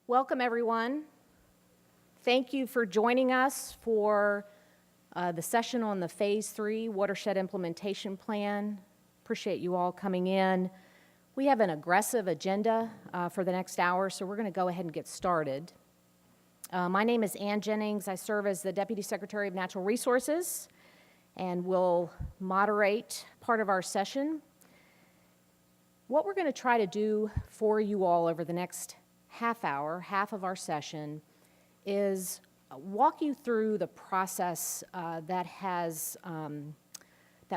Welcome, everyone. Thank you for joining us for the session on the Phase 3 Watershed Implementation Plan. Appreciate you all coming in. We have an aggressive agenda for the next hour, so we're going to go ahead and get started. My name is Jennings. I serve as the Deputy Secretary of Natural Resources and will moderate part of our session. What we're going to try to do for you all over the next half hour, half of our session, is walk you through the process that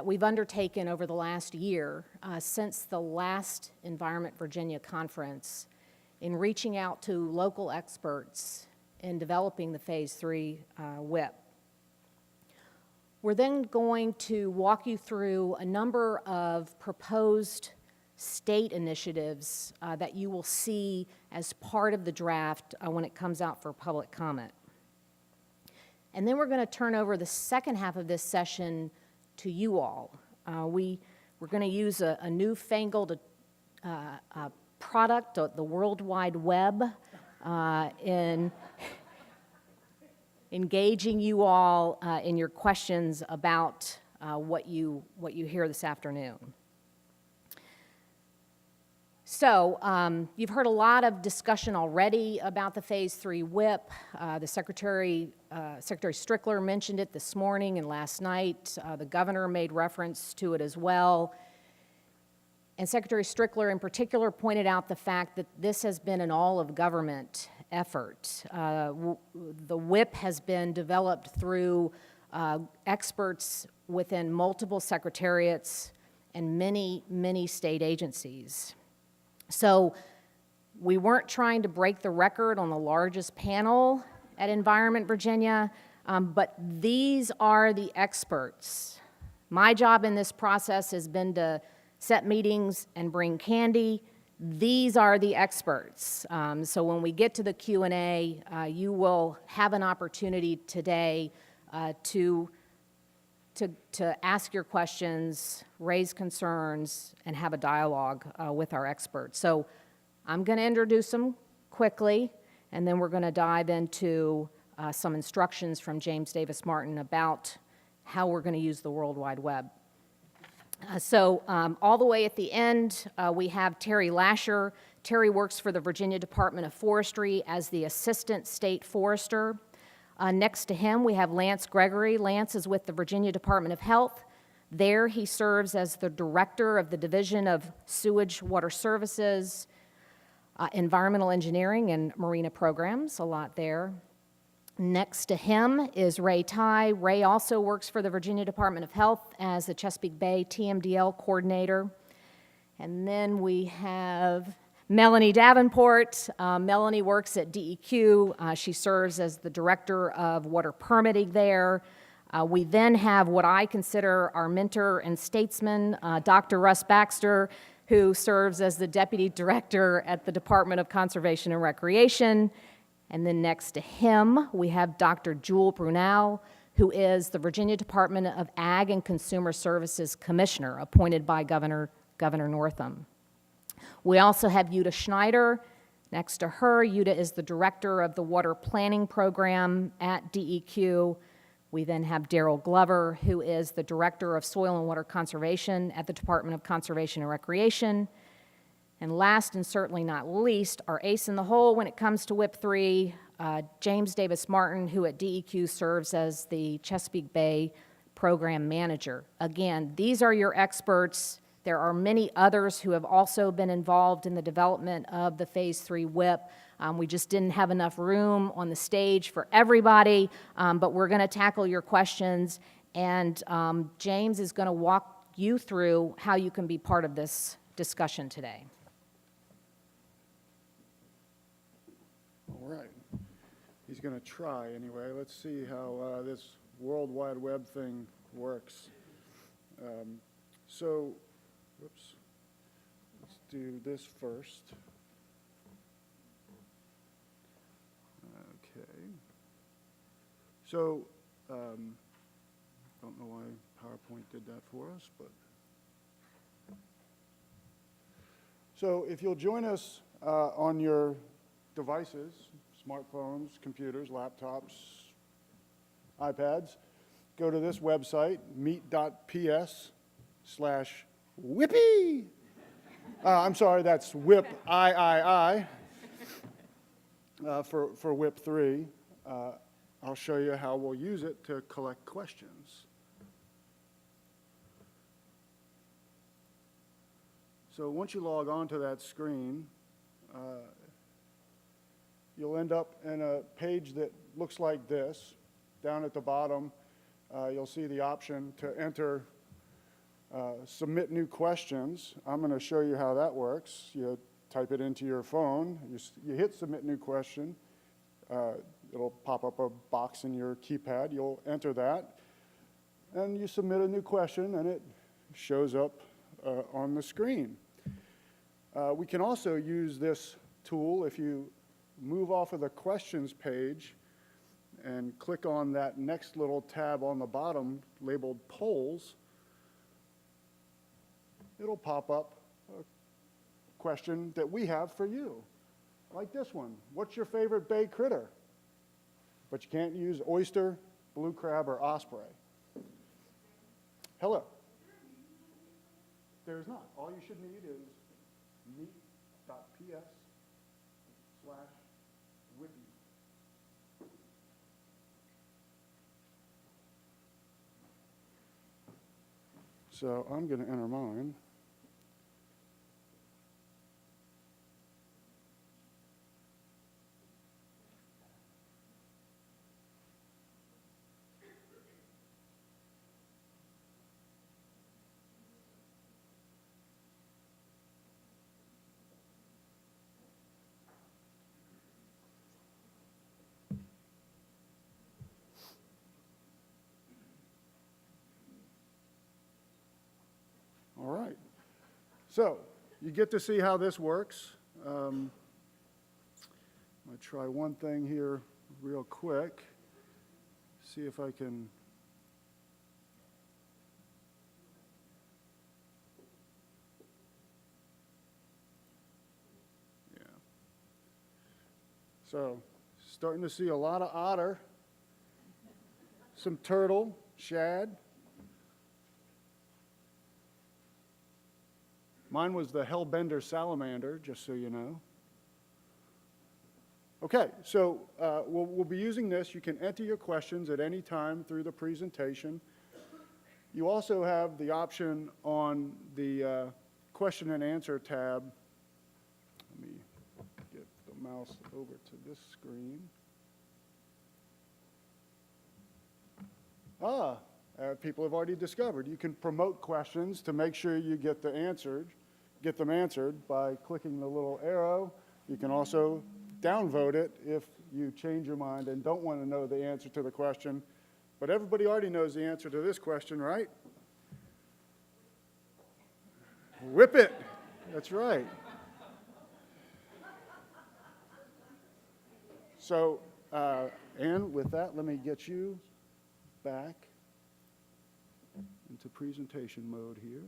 we've undertaken over the last year since the last Environment Virginia conference in reaching out to local experts in developing the Phase 3 WIP. We're then going to walk you through a number of proposed state initiatives that you will see as part of the draft when it comes out for public comment. And then we're going to turn over the second half of this session to you all. We're going to use a newfangled product, the World Wide Web, in engaging you all in your questions about what you hear this afternoon. So you've heard a lot of discussion already about the Phase 3 WIP. The Secretary Strickler mentioned it this morning and last night. The governor made reference to it as well. And Secretary Strickler in particular pointed out the fact that this has been an all-of-government effort. The WIP has been developed through experts within multiple secretariats and many, many state agencies. So we weren't trying to break the record on the largest panel at Environment Virginia, but these are the experts. My job in this process has been to set meetings and bring candy. These are the experts. So when we get to the Q&A, you will have an opportunity today to ask your questions, raise concerns, and have a dialogue with our experts. So I'm going to introduce them quickly, and then we're going to dive into some instructions from James Davis Martin about how we're going to use the World Wide Web. So all the way at the end, we have Terry Lasher. Terry works for the Virginia Department of Forestry as the Assistant State Forester. Next to him, we have Lance Gregory. Lance is with the Virginia Department of Health. There, he serves as the Director of the Division of Sewage Water Services, Environmental Engineering, and Marina Programs, a lot there. Next to him is Ray Ty. Ray also works for the Virginia Department of Health as the Chesapeake Bay TMDL Coordinator. And then we have Melanie Davenport. Melanie works at DEQ. She serves as the Director of Water Permitting there. We then have what I consider our mentor and statesman, Dr. Russ Baxter, who serves as the Deputy Director at the Department of Conservation and Recreation. And then next to him, we have Dr. Jewel Brunel, who is the Virginia Department of Ag and Consumer Services Commissioner, appointed by Governor Northam. We also have Jutta Schneider. Next to her, Jutta is the Director of the Water Planning Program at DEQ. We then have Daryl Glover, who is the Director of Soil and Water Conservation at the Department of Conservation and Recreation. And last and certainly not least, our ace in the hole when it comes to WIP 3, James Davis Martin, who at DEQ serves as the Chesapeake Bay Program Manager. Again, these are your experts. There are many others who have also been involved in the development of the Phase 3 WIP. We just didn't have enough room on the stage for everybody, but we're going to tackle your questions, and James is going to walk you through how you can be part of this discussion today. All right. He's going to try anyway. Let's see how this World Wide Web thing works. Whoops. Let's do this first. Okay. So, don't know why PowerPoint did that for us, but. So if you'll join us on your devices, smartphones, computers, laptops, iPads, go to this website, meet.ps/Whippy. I'm sorry, that's Whip III for Whip 3. I'll show you how we'll use it to collect questions. So once you log on to that screen, you'll end up in a page that looks like this. Down at the bottom, you'll see the option to enter, submit new questions. I'm going to show you how that works. You type it into your phone. You hit submit new question. It'll pop up a box in your keypad. You'll enter that, and you submit a new question, and it shows up on the screen. We can also use this tool if you move off of the questions page and click on that next little tab on the bottom labeled polls. It'll pop up a question that we have for you, like this one. What's your favorite bay critter? But you can't use oyster, blue crab, or osprey. Hello. There's not. All you should need is meet.ps/Whippy. So I'm going to enter mine. All right. So you get to see how this works. I'm going to try one thing here real quick. See if I can. Yeah. So starting to see a lot of otter, some turtle, shad. Mine was the hellbender salamander, just so you know. Okay, so we'll be using this. You can enter your questions at any time through the presentation. You also have the option on the question and answer tab. Let me get the mouse over to this screen. People have already discovered you can promote questions to make sure you get them answered by clicking the little arrow. You can also downvote it if you change your mind and don't want to know the answer to the question. But everybody already knows the answer to this question, right? Whip it. That's right. So, and with that, let me get you back into presentation mode here.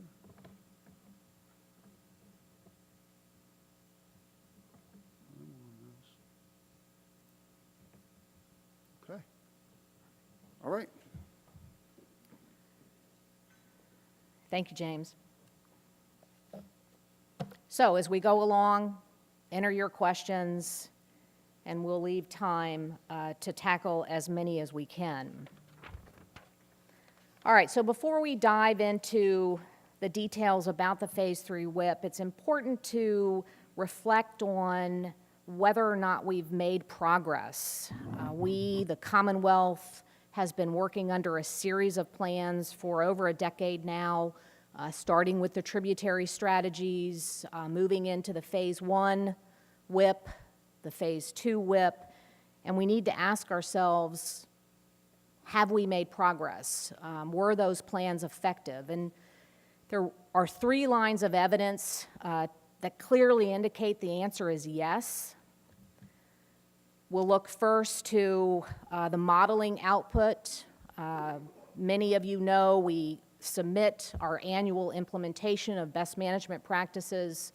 Okay. All right. Thank you, James. So as we go along, enter your questions, and we'll leave time to tackle as many as we can. All right, so before we dive into the details about the Phase 3 WIP, it's important to reflect on whether or not we've made progress. We, the Commonwealth, has been working under a series of plans for over a decade now, starting with the tributary strategies, moving into the Phase 1 WIP, the Phase 2 WIP, and we need to ask ourselves, have we made progress? Were those plans effective? And there are 3 lines of evidence that clearly indicate the answer is yes. We'll look first to the modeling output. Many of you know we submit our annual implementation of best management practices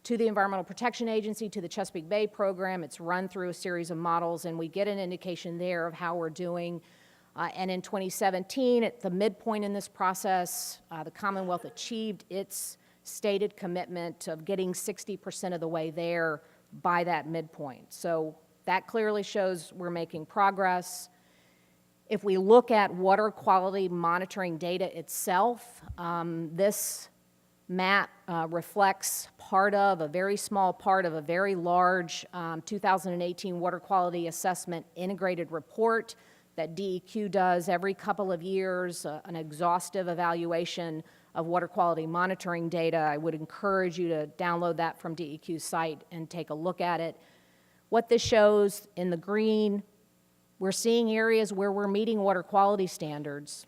to the Environmental Protection Agency, to the Chesapeake Bay program. It's run through a series of models, and we get an indication there of how we're doing. And in 2017, at the midpoint in this process, the Commonwealth achieved its stated commitment of getting 60% of the way there by that midpoint. So that clearly shows we're making progress. If we look at water quality monitoring data itself, this map reflects part of, a very small part of a very large 2018 water quality assessment integrated report that DEQ does every couple of years, an exhaustive evaluation of water quality monitoring data. I would encourage you to download that from DEQ's site and take a look at it. What this shows in the green, we're seeing areas where we're meeting water quality standards.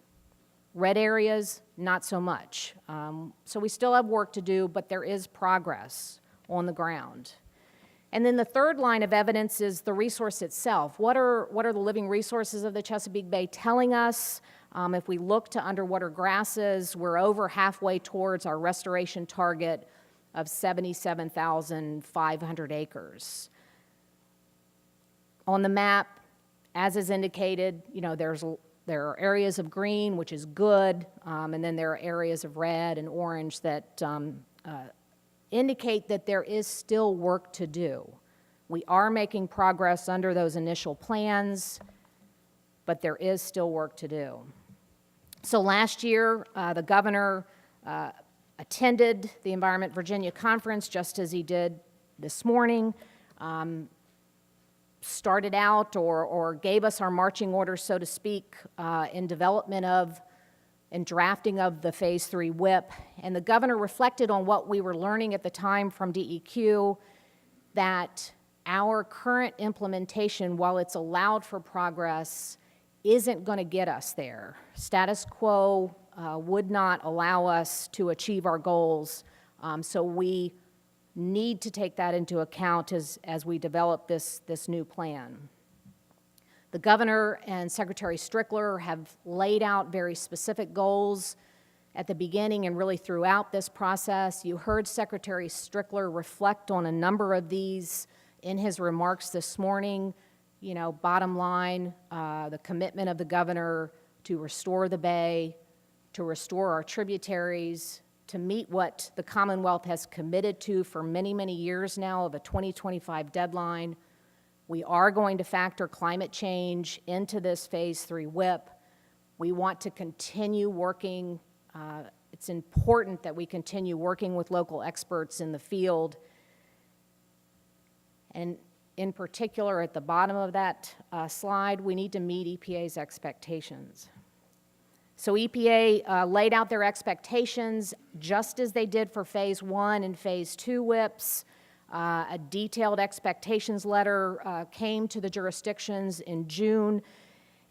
Red areas, not so much. So we still have work to do, but there is progress on the ground. And then the third line of evidence is the resource itself. What are the living resources of the Chesapeake Bay telling us? If we look to underwater grasses, we're over halfway towards our restoration target of 77,500 acres. On the map, as is indicated, there are areas of green, which is good, and then there are areas of red and orange that indicate that there is still work to do. We are making progress under those initial plans, but there is still work to do. So last year, the governor attended the Environment Virginia conference, just as he did this morning, started out or gave us our marching orders, so to speak, in development of and drafting of the Phase 3 WIP. And the governor reflected on what we were learning at the time from DEQ, that our current implementation, while it's allowed for progress, isn't going to get us there. Status quo would not allow us to achieve our goals, so we need to take that into account as we develop this new plan. The governor and Secretary Strickler have laid out very specific goals at the beginning and really throughout this process. You heard Secretary Strickler reflect on a number of these in his remarks this morning. Bottom line, the commitment of the governor to restore the bay, to restore our tributaries, to meet what the Commonwealth has committed to for many, many years now of a 2025 deadline. We are going to factor climate change into this Phase 3 WIP. We want to continue working. It's important that we continue working with local experts in the field. And in particular, at the bottom of that slide, we need to meet EPA's expectations. So EPA laid out their expectations just as they did for Phase 1 and Phase 2 WIPs. A detailed expectations letter came to the jurisdictions in June,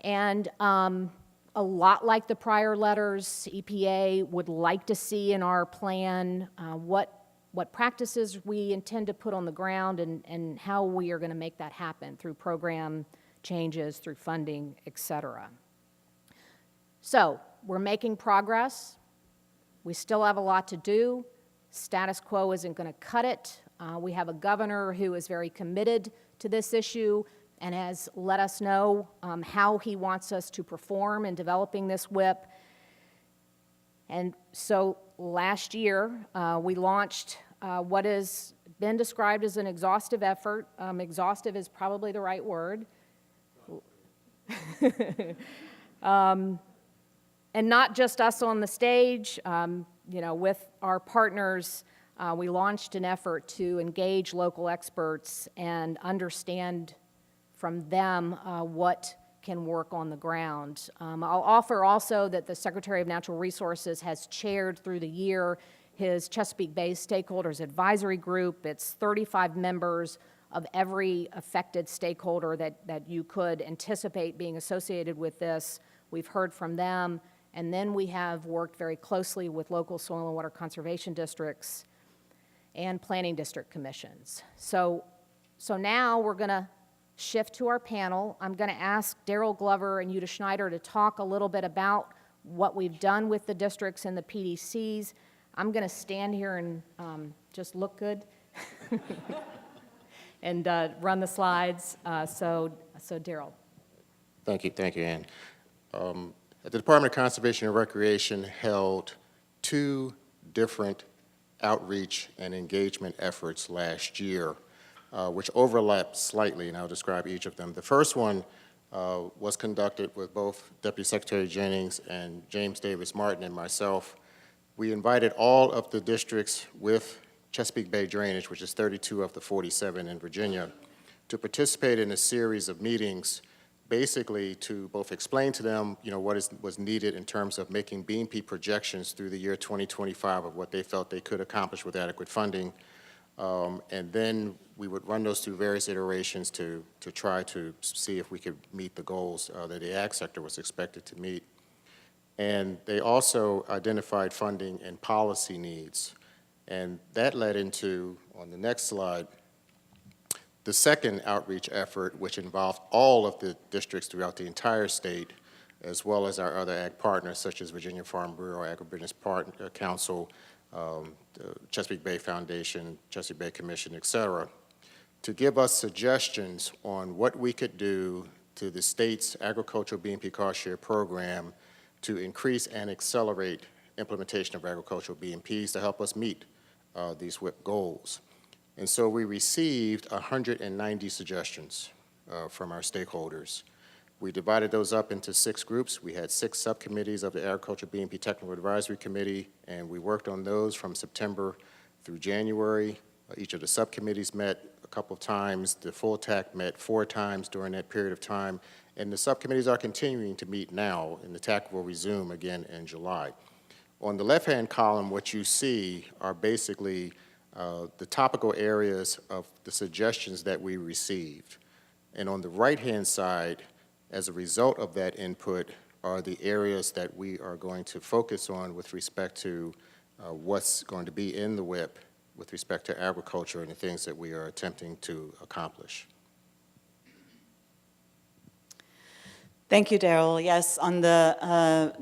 and a lot like the prior letters, EPA would like to see in our plan what practices we intend to put on the ground and how we are going to make that happen through program changes, through funding, et cetera. So we're making progress. We still have a lot to do. Status quo isn't going to cut it. We have a governor who is very committed to this issue and has let us know how he wants us to perform in developing this WIP. And so last year, we launched what has been described as an exhaustive effort. Exhaustive is probably the right word. And not just us on the stage, with our partners, we launched an effort to engage local experts and understand from them what can work on the ground. I'll offer also that the Secretary of Natural Resources has chaired through the year his Chesapeake Bay Stakeholders Advisory Group. It's 35 members of every affected stakeholder that you could anticipate being associated with this. We've heard from them, and then we have worked very closely with local soil and water conservation districts and planning district commissions. So now we're going to shift to our panel. I'm going to ask Daryl Glover and Jutta Schneider to talk a little bit about what we've done with the districts and the PDCs. I'm going to stand here and just look good. and run the slides. So Daryl. Thank you, Ann. The Department of Conservation and Recreation held 2 different outreach and engagement efforts last year, which overlapped slightly, and I'll describe each of them. The first one was conducted with both Deputy Secretary Jennings and James Davis Martin and myself. We invited all of the districts with Chesapeake Bay drainage, which is 32 of the 47 in Virginia, to participate in a series of meetings, basically to both explain to them, what was needed in terms of making BMP projections through the year 2025 of what they felt they could accomplish with adequate funding. And then we would run those through various iterations to try to see if we could meet the goals that the ag sector was expected to meet. And they also identified funding and policy needs. And that led into, on the next slide, the second outreach effort, which involved all of the districts throughout the entire state, as well as our other ag partners, such as Virginia Farm Bureau, Agribusiness Council, the Chesapeake Bay Foundation, Chesapeake Bay Commission, et cetera, to give us suggestions on what we could do to the state's agricultural BMP cost share program to increase and accelerate implementation of agricultural BMPs to help us meet these WIP goals. And so we received 190 suggestions from our stakeholders. We divided those up into 6 groups. We had 6 subcommittees of the Agriculture BMP Technical Advisory Committee, and we worked on those from September through January. Each of the subcommittees met a couple of times. The full TAC met 4 times during that period of time, and the subcommittees are continuing to meet now, and the TAC will resume again in July. On the left-hand column, what you see are basically the topical areas of the suggestions that we received. And on the right-hand side, as a result of that input, are the areas that we are going to focus on with respect to what's going to be in the WIP with respect to agriculture and the things that we are attempting to accomplish. Thank you, Daryl. Yes, on the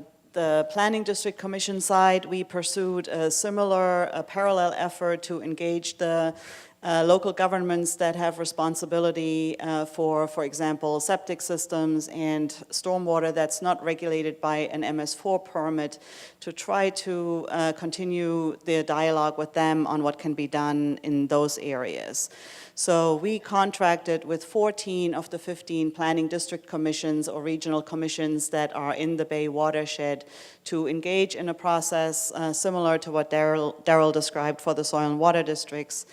Planning District Commission side, we pursued a similar parallel effort to engage the local governments that have responsibility for example, septic systems and stormwater that's not regulated by an MS4 permit, to try to continue the dialogue with them on what can be done in those areas. So we contracted with 14 of the 15 planning district commissions or regional commissions that are in the Bay Watershed to engage in a process similar to what Daryl described for the soil and water districts.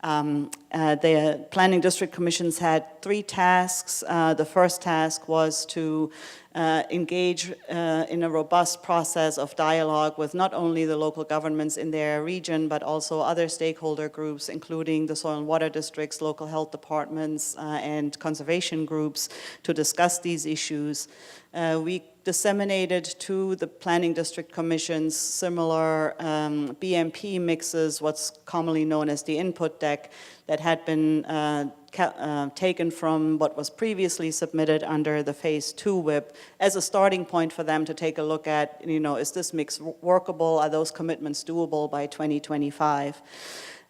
The planning district commissions had 3 tasks. The first task was to engage in a robust process of dialogue with not only the local governments in their region, but also other stakeholder groups, including the soil and water districts, local health departments, and conservation groups, to discuss these issues. We disseminated to the planning district commissions similar BMP mixes, what's commonly known as the input deck, that had been taken from what was previously submitted under the Phase 2 WIP as a starting point for them to take a look at, is this mix workable? Are those commitments doable by 2025?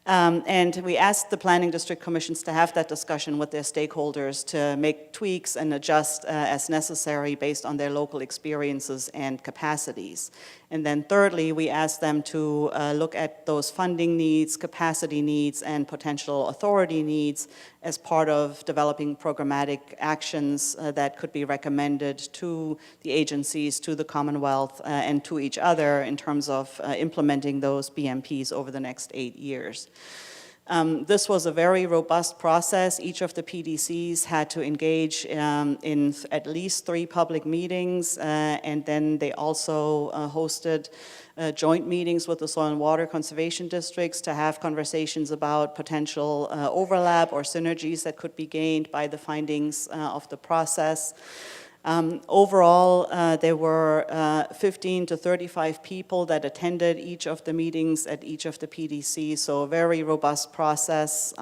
And we asked the planning district commissions to have that discussion with their stakeholders to make tweaks and adjust as necessary based on their local experiences and capacities. And then thirdly, we asked them to look at those funding needs, capacity needs, and potential authority needs as part of developing programmatic actions that could be recommended to the agencies, to the Commonwealth, and to each other in terms of implementing those BMPs over the next 8 years. This was a very robust process. Each of the PDCs had to engage in at least 3 public meetings, and then they also hosted joint meetings with the soil and water conservation districts to have conversations about potential overlap or synergies that could be gained by the findings of the process. Overall, there were 15 to 35 people that attended each of the meetings at each of the PDCs, so a very robust process.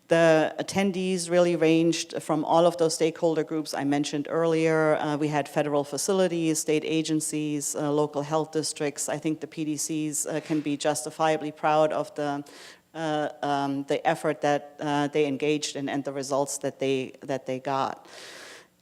The attendees really ranged from all of those stakeholder groups I mentioned earlier. We had federal facilities, state agencies, local health districts. I think the PDCs can be justifiably proud of the the effort that they engaged in and the results that they got.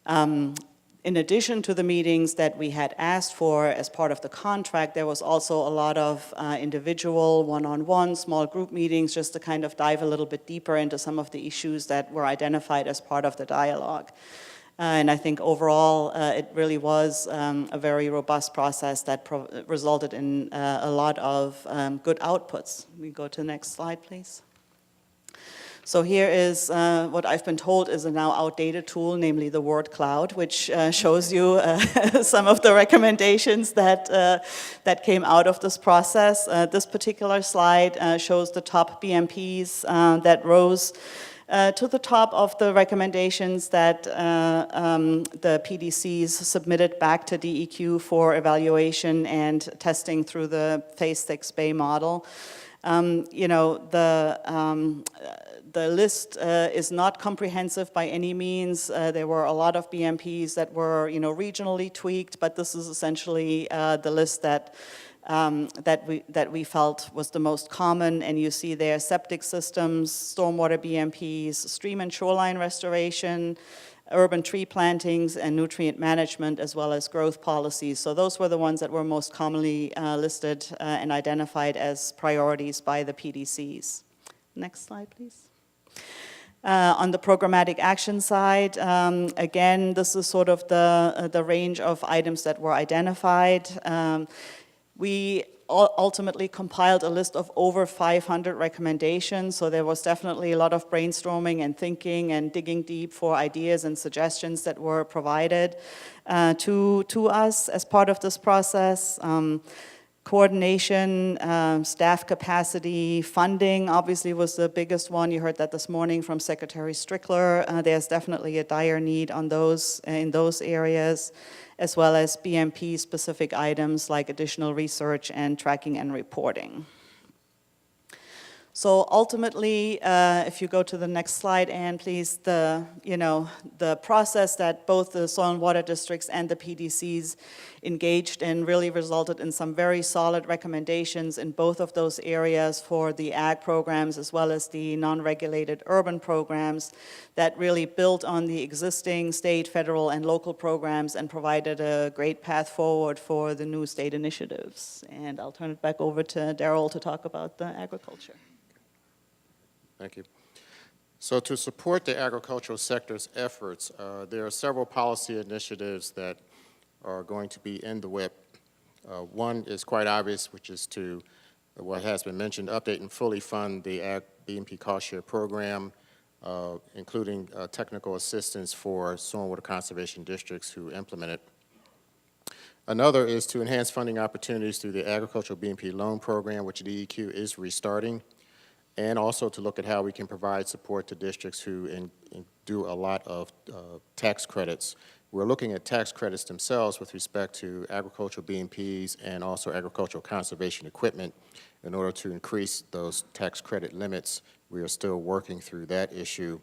In addition to the meetings that we had asked for as part of the contract, there was also a lot of individual, one-on-one, small group meetings just to kind of dive a little bit deeper into some of the issues that were identified as part of the dialogue. And I think overall, it really was a very robust process that resulted in a lot of good outputs. We go to the next slide, please. So here is what I've been told is a now outdated tool, namely the word cloud, which shows you some of the recommendations that came out of this process. This particular slide shows the top BMPs that rose to the top of the recommendations that the PDCs submitted back to DEQ for evaluation and testing through the Phase 6B model. You know, the list is not comprehensive by any means. There were a lot of BMPs that were, you know, regionally tweaked, but this is essentially the list that we felt was the most common. And you see there septic systems, stormwater BMPs, stream and shoreline restoration, urban tree plantings, and nutrient management, as well as growth policies. So those were the ones that were most commonly listed and identified as priorities by the PDCs. Next slide, please. On the programmatic action side, again, this is sort of the range of items that were identified. We ultimately compiled a list of over 500 recommendations, so there was definitely a lot of brainstorming and thinking and digging deep for ideas and suggestions that were provided to us as part of this process. Coordination, staff capacity, funding obviously was the biggest one. You heard that this morning from Secretary Strickler. There's definitely a dire need on those in those areas, as well as BMP-specific items like additional research and tracking and reporting. So ultimately, if you go to the next slide, Anne, please, the process that both the soil and water districts and the PDCs engaged in really resulted in some very solid recommendations in both of those areas for the ag programs as well as the non-regulated urban programs that really built on the existing state, federal, and local programs and provided a great path forward for the new state initiatives. And I'll turn it back over to Darrell to talk about the agriculture. Thank you. So to support the agricultural sector's efforts, there are several policy initiatives that are going to be in the WIP. One is quite obvious, which is to, what has been mentioned, update and fully fund the Ag BMP cost share program, including technical assistance for soil and water conservation districts who implement it. Another is to enhance funding opportunities through the agricultural BMP loan program, which DEQ is restarting, and also to look at how we can provide support to districts who do a lot of tax credits. We're looking at tax credits themselves with respect to agricultural BMPs and also agricultural conservation equipment in order to increase those tax credit limits. We are still working through that issue.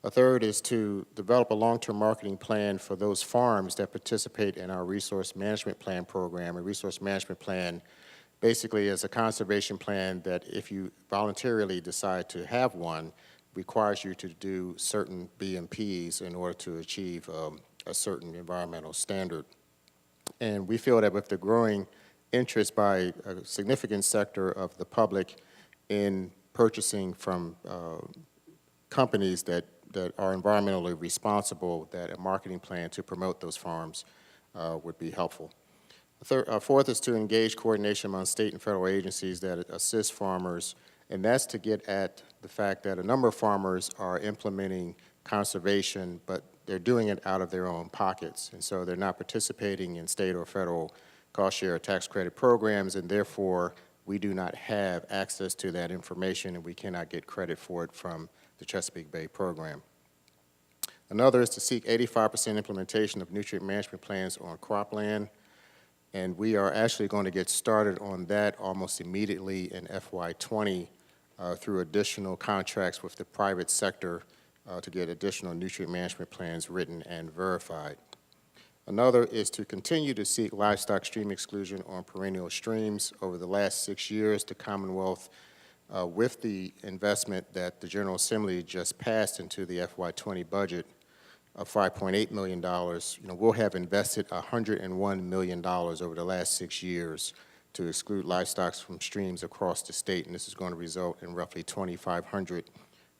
A third is to develop a long-term marketing plan for those farms that participate in our resource management plan program. A resource management plan basically is a conservation plan that if you voluntarily decide to have one, requires you to do certain BMPs in order to achieve a certain environmental standard. And we feel that with the growing interest by a significant sector of the public in purchasing from companies that are environmentally responsible, that a marketing plan to promote those farms would be helpful. Fourth is to engage coordination among state and federal agencies that assist farmers, and that's to get at the fact that a number of farmers are implementing conservation, but they're doing it out of their own pockets, and so they're not participating in state or federal cost share or tax credit programs, and therefore we do not have access to that information and we cannot get credit for it from the Chesapeake Bay program. Another is to seek 85% implementation of nutrient management plans on cropland. And we are actually going to get started on that almost immediately in FY20 through additional contracts with the private sector to get additional nutrient management plans written and verified. Another is to continue to seek livestock stream exclusion on perennial streams. Over the last 6 years, the Commonwealth With the investment that the General Assembly just passed into the FY20 budget of $5.8 million, we'll have invested $101 million over the last 6 years to exclude livestock from streams across the state, and this is going to result in roughly 2,500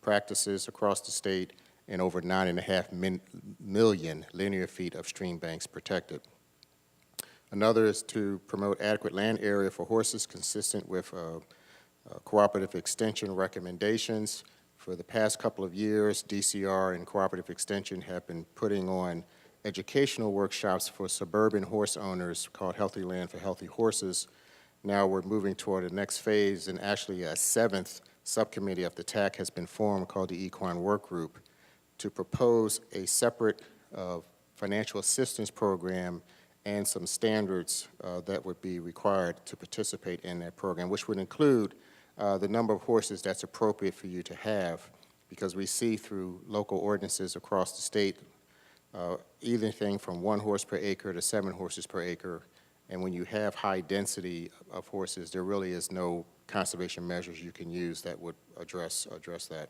practices across the state and over 9.5 million linear feet of stream banks protected. Another is to promote adequate land area for horses consistent with cooperative extension recommendations. For the past couple of years, DCR and cooperative extension have been putting on educational workshops for suburban horse owners called Healthy Land for Healthy Horses. Now we're moving toward the next phase, and actually a 7th subcommittee of the TAC has been formed called the Equine Work Group to propose a separate financial assistance program and some standards that would be required to participate in that program, which would include the number of horses that's appropriate for you to have, because we see through local ordinances across the state anything from 1 horse per acre to 7 horses per acre, and when you have high density of horses, there really is no conservation measures you can use that would address that.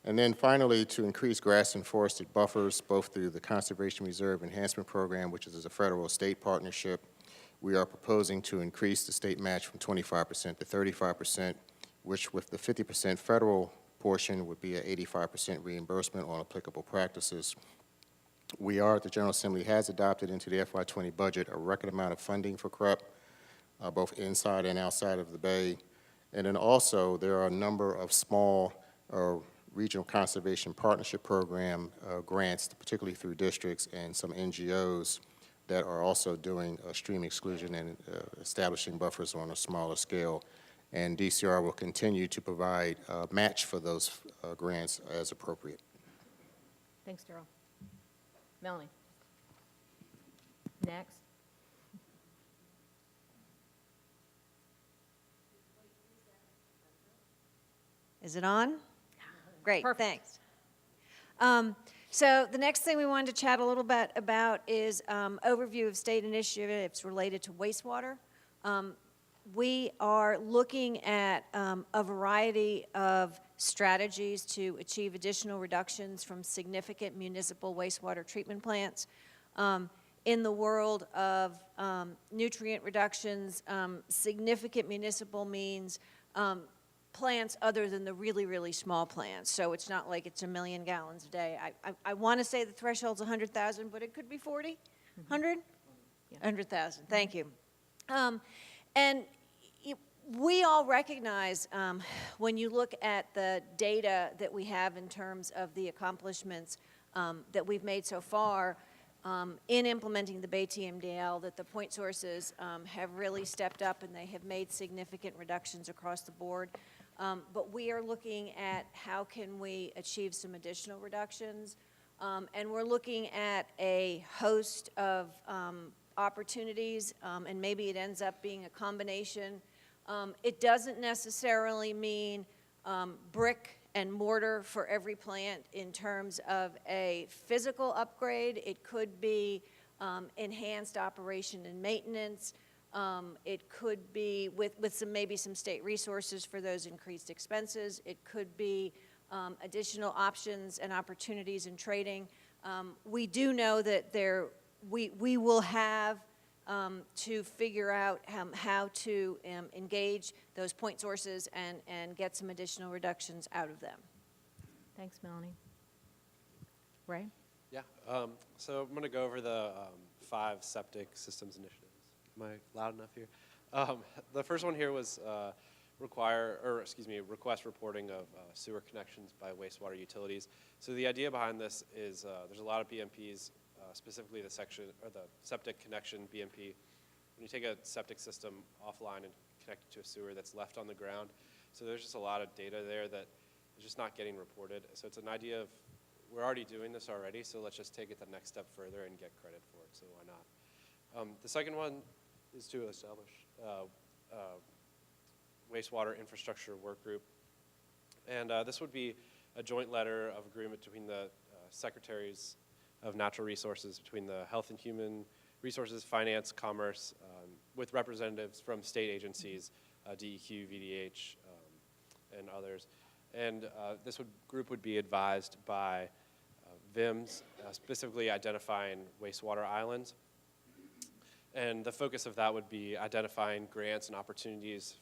And then finally, to increase grass and forested buffers, both through the Conservation Reserve Enhancement Program, which is a federal-state partnership, we are proposing to increase the state match from 25% to 35%, which with the 50% federal portion would be an 85% reimbursement on applicable practices. The General Assembly has adopted into the FY20 budget a record amount of funding for CREP, both inside and outside of the Bay. And then also, there are a number of small regional conservation partnership program grants, particularly through districts and some NGOs that are also doing stream exclusion and establishing buffers on a smaller scale. And DCR will continue to provide a match for those grants as appropriate. Thanks, Darrell. Melanie. Next. Is it on? Great, Perfect. thanks. So the next thing we wanted to chat a little bit about is overview of state initiatives related to wastewater. We are looking at a variety of strategies to achieve additional reductions from significant municipal wastewater treatment plants. In the world of nutrient reductions, significant municipal means plants other than the really, really small plants. So it's not like it's 1 million gallons a day. I want to say the threshold's 100,000, but it could be 40, 100? 100,000, thank you. And we all recognize when you look at the data that we have in terms of the accomplishments that we've made so far in implementing the Bay TMDL, that the point sources have really stepped up and they have made significant reductions across the board. But we are looking at how can we achieve some additional reductions. And we're looking at a host of opportunities, and maybe it ends up being a combination. It doesn't necessarily mean brick and mortar for every plant in terms of a physical upgrade. It could be enhanced operation and maintenance. It could be with maybe some state resources for those increased expenses. It could be additional options and opportunities in trading. We do know that we will have to figure out how to engage those point sources and get some additional reductions out of them. Thanks, Melanie. Ray? Yeah, so I'm going to go over the 5 septic systems initiatives. Am I loud enough here? The first one here was request reporting of sewer connections by wastewater utilities. So the idea behind this is there's a lot of BMPs, specifically the septic connection BMP. When you take a septic system offline and connect it to a sewer that's left on the ground, so there's just a lot of data there that is just not getting reported. So it's an idea of, we're already doing this already, so let's just take it the next step further and get credit for it, so why not? The second one is to establish wastewater infrastructure work group. And this would be a joint letter of agreement between the secretaries of natural resources, between the Health and Human Resources, Finance, Commerce, with representatives from state agencies, DEQ, VDH, and others. And this group would be advised by VIMs, specifically identifying wastewater islands. And the focus of that would be identifying grants and opportunities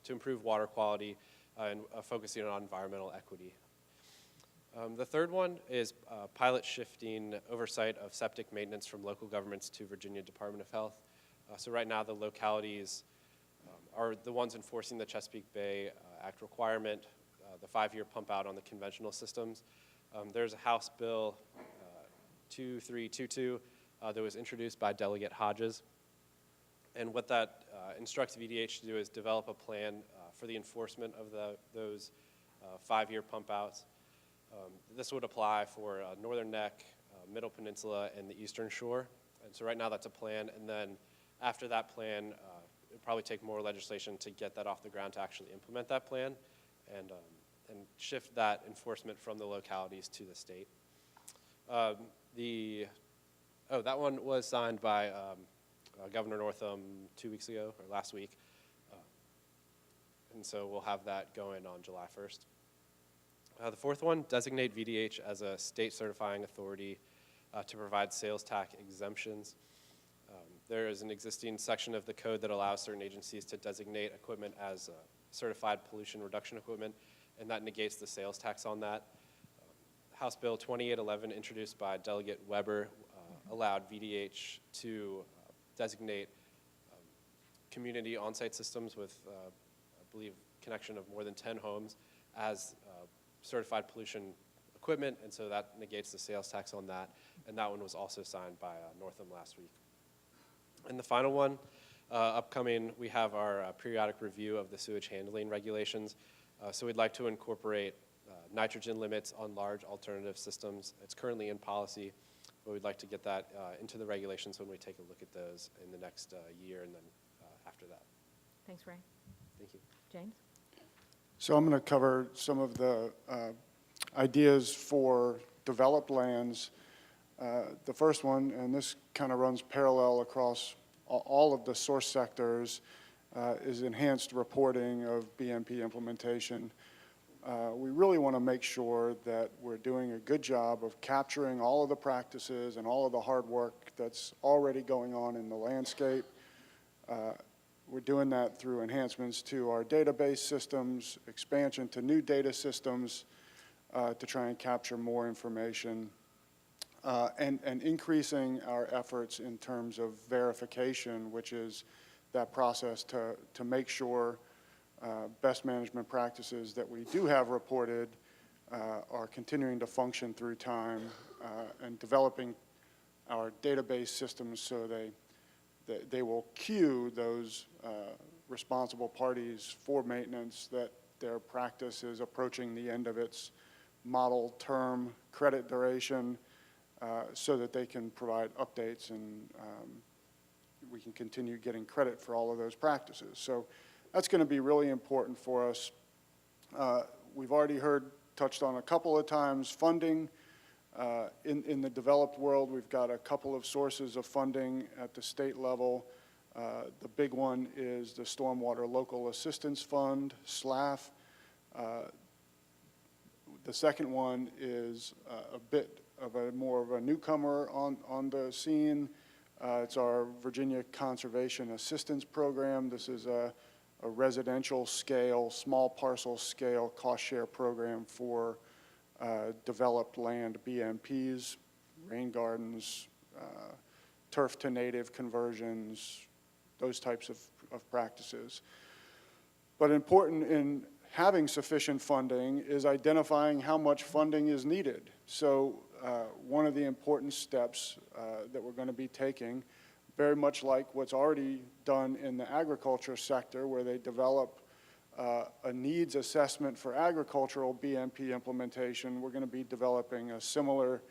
to improve water quality and focusing on environmental equity. The third one is pilot shifting oversight of septic maintenance from local governments to Virginia Department of Health. So right now the localities are the ones enforcing the Chesapeake Bay Act requirement, the 5-year pump out on the conventional systems. There's a House Bill 2322 that was introduced by Delegate Hodges. And what that instructs VDH to do is develop a plan for the enforcement of those 5-year pump outs. This would apply for Northern Neck, Middle Peninsula, and the Eastern Shore. And so right now that's a plan, and then after that plan, it'd probably take more legislation to get that off the ground to actually implement that plan and shift that enforcement from the localities to the state. That one was signed by Governor Northam 2 weeks ago, or last week. And so we'll have that going on July 1st. The fourth one, designate VDH as a state certifying authority to provide sales tax exemptions. There is an existing section of the code that allows certain agencies to designate equipment as certified pollution reduction equipment, and that negates the sales tax on that. House Bill 2811, introduced by Delegate Weber, allowed VDH to designate community on-site systems with, I believe, connection of more than 10 homes as certified pollution equipment, and so that negates the sales tax on that, and that one was also signed by Northam last week. And the final one, upcoming, we have our periodic review of the sewage handling regulations. So we'd like to incorporate nitrogen limits on large alternative systems. It's currently in policy, but we'd like to get that into the regulations when we take a look at those in the next year and then after that. Thanks, Ray. Thank you. James? So I'm going to cover some of the ideas for developed lands. The first one, and this kind of runs parallel across all of the source sectors, is enhanced reporting of BMP implementation. We really want to make sure that we're doing a good job of capturing all of the practices and all of the hard work that's already going on in the landscape. We're doing that through enhancements to our database systems, expansion to new data systems to try and capture more information, and increasing our efforts in terms of verification, which is that process to make sure best management practices that we do have reported are continuing to function through time, and developing our database systems so they will cue those responsible parties for maintenance that their practice is approaching the end of its model term credit duration, so that they can provide updates and we can continue getting credit for all of those practices. So that's going to be really important for us. We've already touched on a couple of times, funding. In the developed world, we've got a couple of sources of funding at the state level. The big one is the Stormwater Local Assistance Fund, SLAF. The second one is a bit of more of a newcomer on the scene. It's our Virginia Conservation Assistance Program. This is a residential scale, small parcel scale cost share program for developed land BMPs, rain gardens, turf to native conversions, those types of practices. But important in having sufficient funding is identifying how much funding is needed. So one of the important steps that we're going to be taking, very much like what's already done in the agriculture sector, where they develop a needs assessment for agricultural BMP implementation, we're going to be developing a similar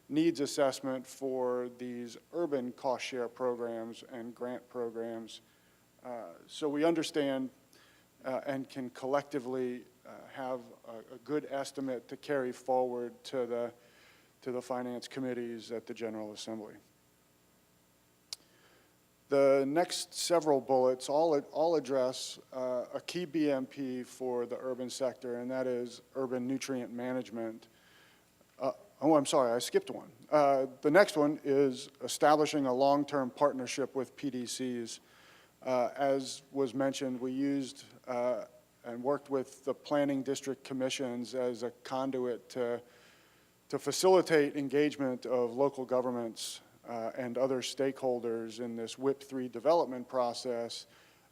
needs assessment for these urban cost share programs and grant programs. So we understand and can collectively have a good estimate to carry forward to the finance committees at the General Assembly. The next several bullets all address a key BMP for the urban sector, and that is urban nutrient management. Oh, I'm sorry, I skipped one. The next one is establishing a long-term partnership with PDCs. As was mentioned, we used and worked with the planning district commissions as a conduit to facilitate engagement of local governments and other stakeholders in this WIP 3 development process.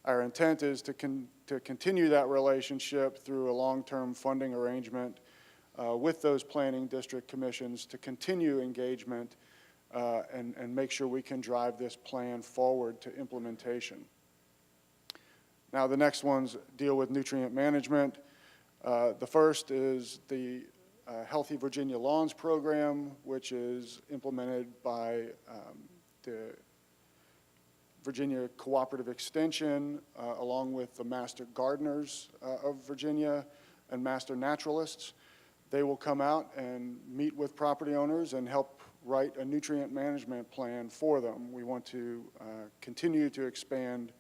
Our intent is to continue that relationship through a long-term funding arrangement with those planning district commissions to continue engagement and make sure we can drive this plan forward to implementation. Now the next ones deal with nutrient management. The first is the Healthy Virginia Lawns program, which is implemented by the Virginia Cooperative Extension, along with the Master Gardeners of Virginia and Master Naturalists. They will come out and meet with property owners and help write a nutrient management plan for them. We want to continue to expand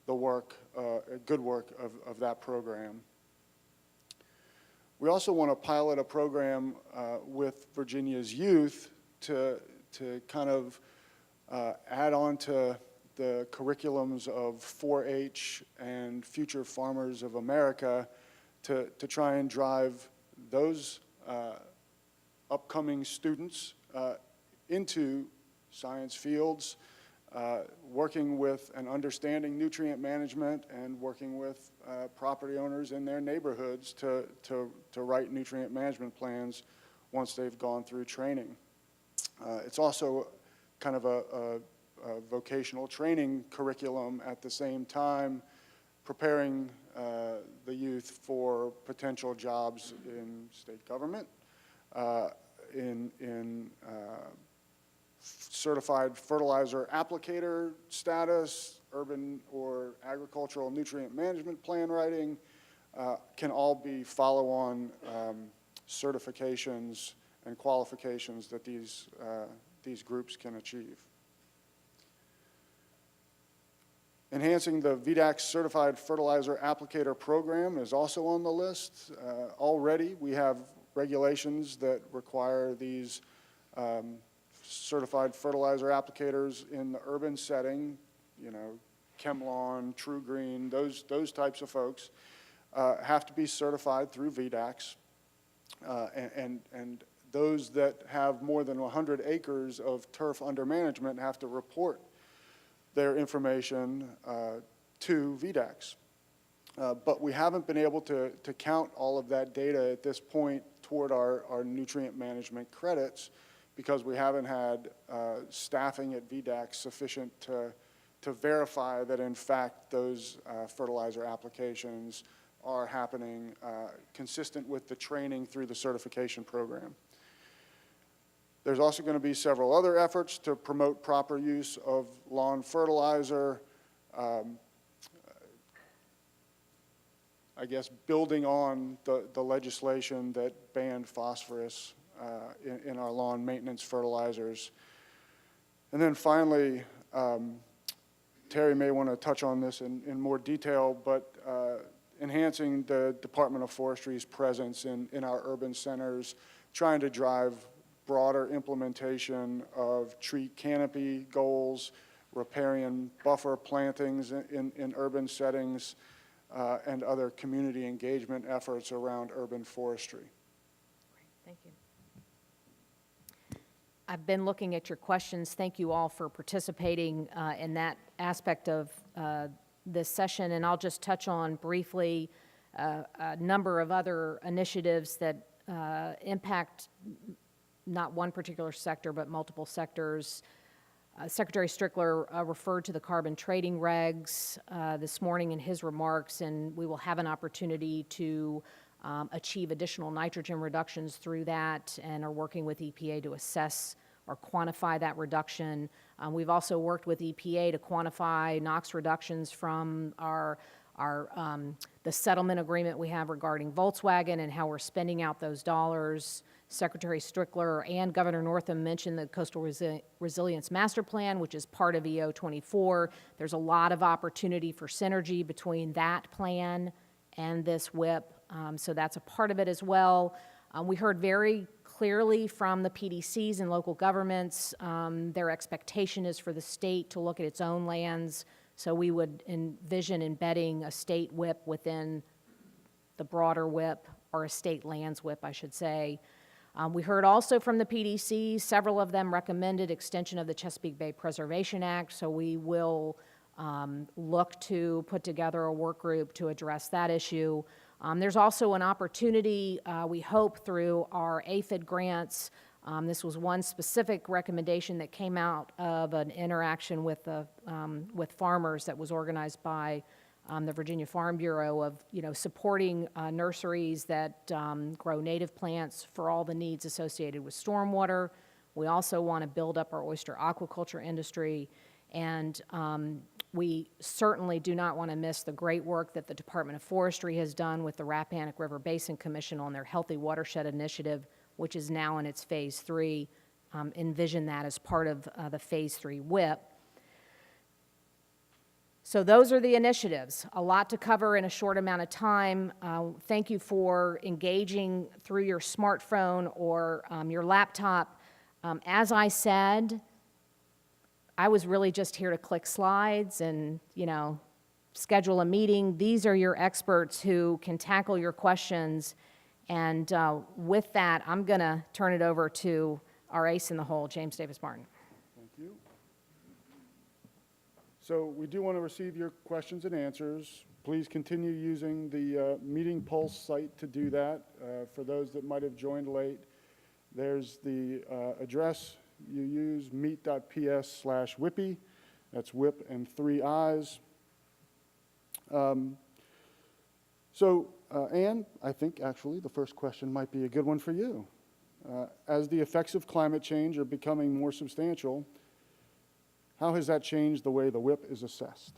the work, good work of that program. We also want to pilot a program with Virginia's youth to kind of add on to the curriculums of 4-H and Future Farmers of America to try and drive those upcoming students into science fields, working with and understanding nutrient management and working with property owners in their neighborhoods to write nutrient management plans once they've gone through training. It's also kind of a vocational training curriculum at the same time, preparing the youth for potential jobs in state government, in certified fertilizer applicator status, urban or agricultural nutrient management plan writing, can all be follow-on certifications and qualifications that these groups can achieve. Enhancing the VETA certified fertilizer applicator program is also on the list. Already we have regulations that require these certified fertilizer applicators in the urban setting, you know, ChemLawn, True Green, those types of folks have to be certified through VETA, and those that have more than 100 acres of turf under management have to report their information to VETA. But we haven't been able to count all of that data at this point toward our nutrient management credits because we haven't had staffing at VETA sufficient to verify that in fact those fertilizer applications are happening consistent with the training through the certification program. There's also going to be several other efforts to promote proper use of lawn fertilizer, I guess building on the legislation that banned phosphorus in our lawn maintenance fertilizers. And then finally, Terry may want to touch on this in more detail, but enhancing the Department of Forestry's presence in our urban centers, trying to drive broader implementation of tree canopy goals, riparian buffer plantings in urban settings, and other community engagement efforts around urban forestry. Great, thank you. I've been looking at your questions. Thank you all for participating in that aspect of this session, and I'll just touch on briefly a number of other initiatives that impact not one particular sector, but multiple sectors. Secretary Strickler referred to the carbon trading regs this morning in his remarks, and we will have an opportunity to achieve additional nitrogen reductions through that and are working with EPA to assess or quantify that reduction. We've also worked with EPA to quantify NOx reductions from the settlement agreement we have regarding Volkswagen and how we're spending out those dollars. Secretary Strickler and Governor Northam mentioned the Coastal Resilience Master Plan, which is part of EO 24. There's a lot of opportunity for synergy between that plan and this WIP, so that's a part of it as well. We heard very clearly from the PDCs and local governments, their expectation is for the state to look at its own lands, so we would envision embedding a state WIP within the broader WIP, or a state lands WIP, I should say. We heard also from the PDCs, several of them recommended extension of the Chesapeake Bay Preservation Act, so we will look to put together a work group to address that issue. There's also an opportunity, we hope, through our APHID grants. This was one specific recommendation that came out of an interaction with farmers that was organized by the Virginia Farm Bureau of, supporting nurseries that grow native plants for all the needs associated with stormwater. We also want to build up our oyster aquaculture industry, and we certainly do not want to miss the great work that the Department of Forestry has done with the Rappahannock River Basin Commission on their Healthy Watershed Initiative, which is now in its Phase 3. Envision that as part of the Phase 3 WIP. So those are the initiatives. A lot to cover in a short amount of time. Thank you for engaging through your smartphone or your laptop. As I said, I was really just here to click slides and, schedule a meeting. These are your experts who can tackle your questions. And with that, I'm going to turn it over to our ace in the hole, James Davis Martin. Thank you. So we do want to receive your questions and answers. Please continue using the Meeting Pulse site to do that. For those that might have joined late, there's the address you use, meet.ps/Whippy. That's WHIP and 3 I's. Ann, I think actually the first question might be a good one for you. As the effects of climate change are becoming more substantial, how has that changed the way the WHIP is assessed?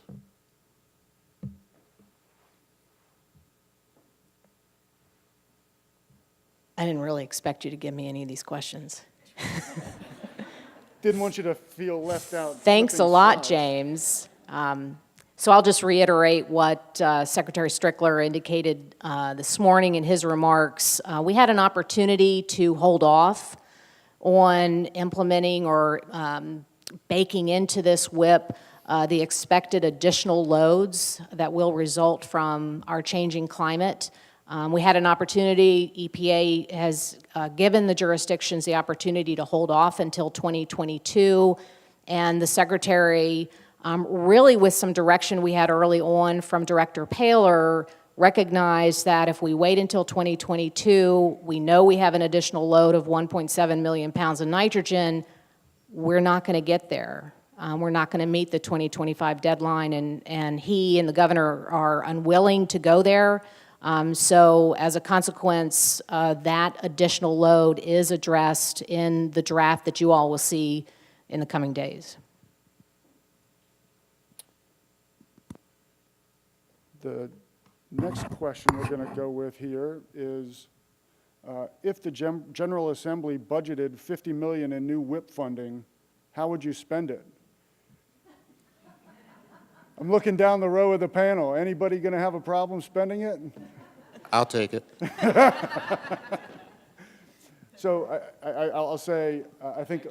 I didn't really expect you to give me any of these questions. Didn't want you to feel left out. Thanks a lot, slides. James. So I'll just reiterate what Secretary Strickler indicated this morning in his remarks. We had an opportunity to hold off on implementing or baking into this WIP the expected additional loads that will result from our changing climate. We had an opportunity, EPA has given the jurisdictions the opportunity to hold off until 2022, and the Secretary, really with some direction we had early on from Director Paler, recognized that if we wait until 2022, we know we have an additional load of 1.7 million pounds of nitrogen, we're not going to get there. We're not going to meet the 2025 deadline, and he and the governor are unwilling to go there. So as a consequence, that additional load is addressed in the draft that you all will see in the coming days. The next question we're going to go with here is, if the General Assembly budgeted $50 million in new WHIP funding, how would you spend it? I'm looking down the row of the panel. Anybody going to have a problem spending it? I'll take it. So I'll say, I think,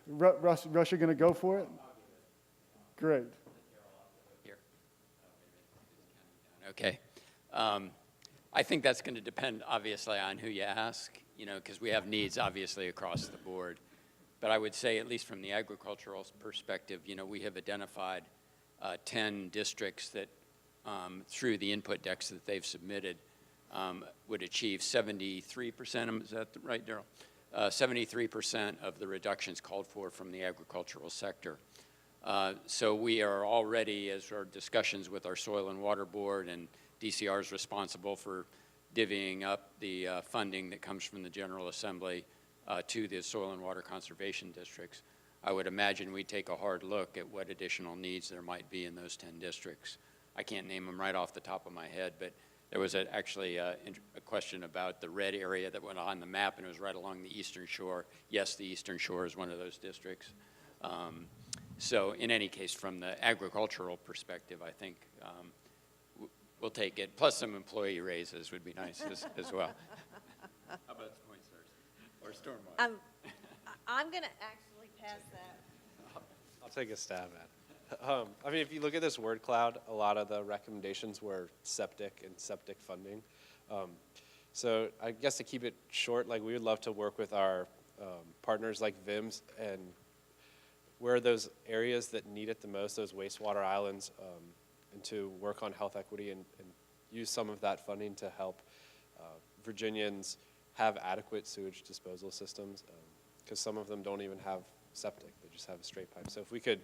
Russ, you're going to go for it? Great. Okay. I think that's going to depend, obviously, on who you ask, because we have needs, obviously, across the board. But I would say, at least from the agricultural perspective, we have identified 10 districts that, through the input decks that they've submitted, would achieve 73%, is that right, Daryl? 73% of the reductions called for from the agricultural sector. So we are already, as our discussions with our Soil and Water Board, and DCR is responsible for divvying up the funding that comes from the General Assembly to the Soil and Water Conservation Districts. I would imagine we'd take a hard look at what additional needs there might be in those 10 districts. I can't name them right off the top of my head, but There was actually a question about the red area that went on the map, and it was right along the eastern shore. Yes, the eastern shore is one of those districts. So in any case, from the agricultural perspective, I think we'll take it. Plus some employee raises would be nice as well. How about point source or stormwater? I'm going to actually pass that. I'll take a stab at it. I mean, if you look at this word cloud, a lot of the recommendations were septic and septic funding. So I guess to keep it short, like we would love to work with our partners like VIMS and where those areas that need it the most, those wastewater islands, and to work on health equity and use some of that funding to help Virginians have adequate sewage disposal systems, because some of them don't even have septic, they just have a straight pipe. So if we could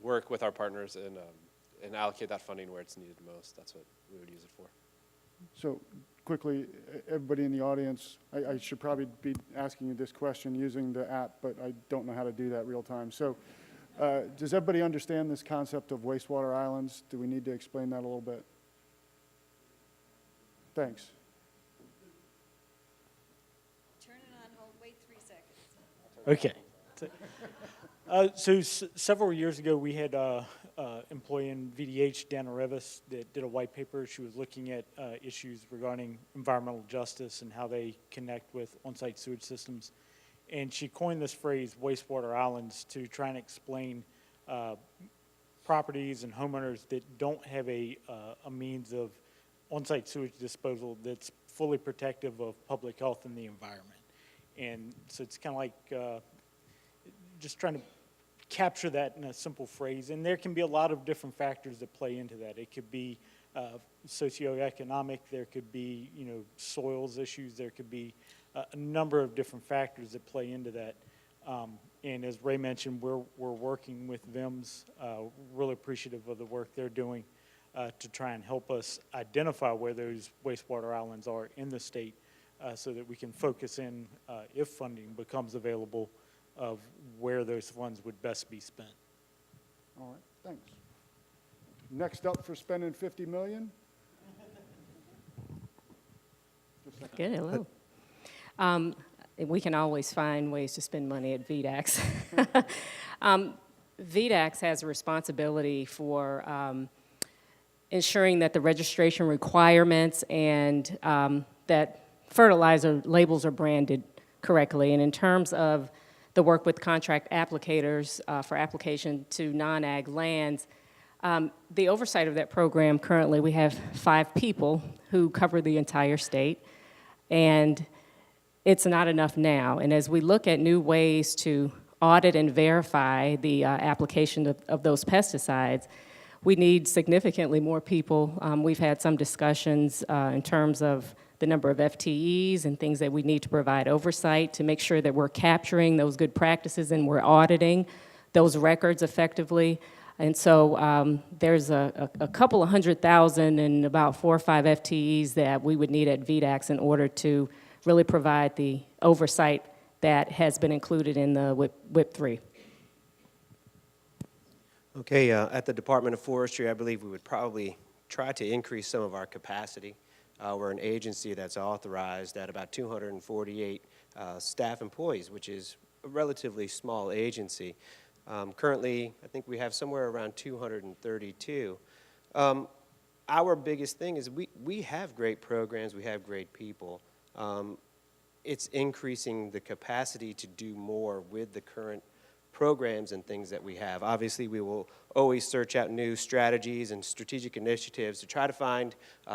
work with our partners and allocate that funding where it's needed most, that's what we would use it for. So quickly, everybody in the audience, I should probably be asking you this question using the app, but I don't know how to do that real time. So does everybody understand this concept of wastewater islands? Do we need to explain that a little bit? Thanks. Turn it on, hold, wait 3 seconds. Okay. So several years ago, we had employee in VDH, Dana Revis, that did a white paper. She was looking at issues regarding environmental justice and how they connect with on-site sewage systems. And she coined this phrase, wastewater islands, to try and explain properties and homeowners that don't have a means of on-site sewage disposal that's fully protective of public health and the environment. And so it's kind of like just trying to capture that in a simple phrase. And there can be a lot of different factors that play into that. It could be socioeconomic, there could be, soils issues, there could be a number of different factors that play into that. And as Ray mentioned, we're working with VIMS, really appreciative of the work they're doing to try and help us identify where those wastewater islands are in the state so that we can focus in, if funding becomes available, of where those funds would best be spent. All right, thanks. Next up for spending $50 million. Good, hello. We can always find ways to spend money at VETA. VETA has a responsibility for ensuring that the registration requirements and that fertilizer labels are branded correctly. And in terms of the work with contract applicators for application to non-ag lands, the oversight of that program currently, we have 5 people who cover the entire state, and it's not enough now. And as we look at new ways to audit and verify the application of those pesticides, we need significantly more people. We've had some discussions in terms of the number of FTEs and things that we need to provide oversight to make sure that we're capturing those good practices and we're auditing those records effectively. And so there's a couple of 100,000 and about 4 or 5 FTEs that we would need at VETA in order to really provide the oversight that has been included in the WIP 3. Okay, at the Department of Forestry, I believe we would probably try to increase some of our capacity. We're an agency that's authorized at about 248 staff employees, which is a relatively small agency. Currently, I think we have somewhere around 232. Our biggest thing is we have great programs, we have great people. It's increasing the capacity to do more with the current programs and things that we have. Obviously, we will always search out new strategies and strategic initiatives to try to find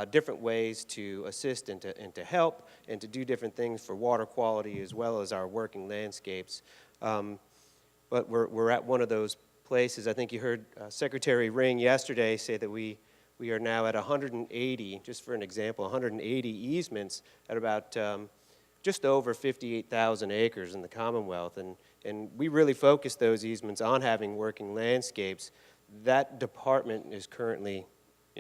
different ways to assist and to help and to do different things for water quality as well as our working landscapes. But we're at one of those places. I think you heard Secretary Ring yesterday say that we are now at 180, just for an example, 180 easements at about just over 58,000 acres in the Commonwealth. And we really focus those easements on having working landscapes. That department is currently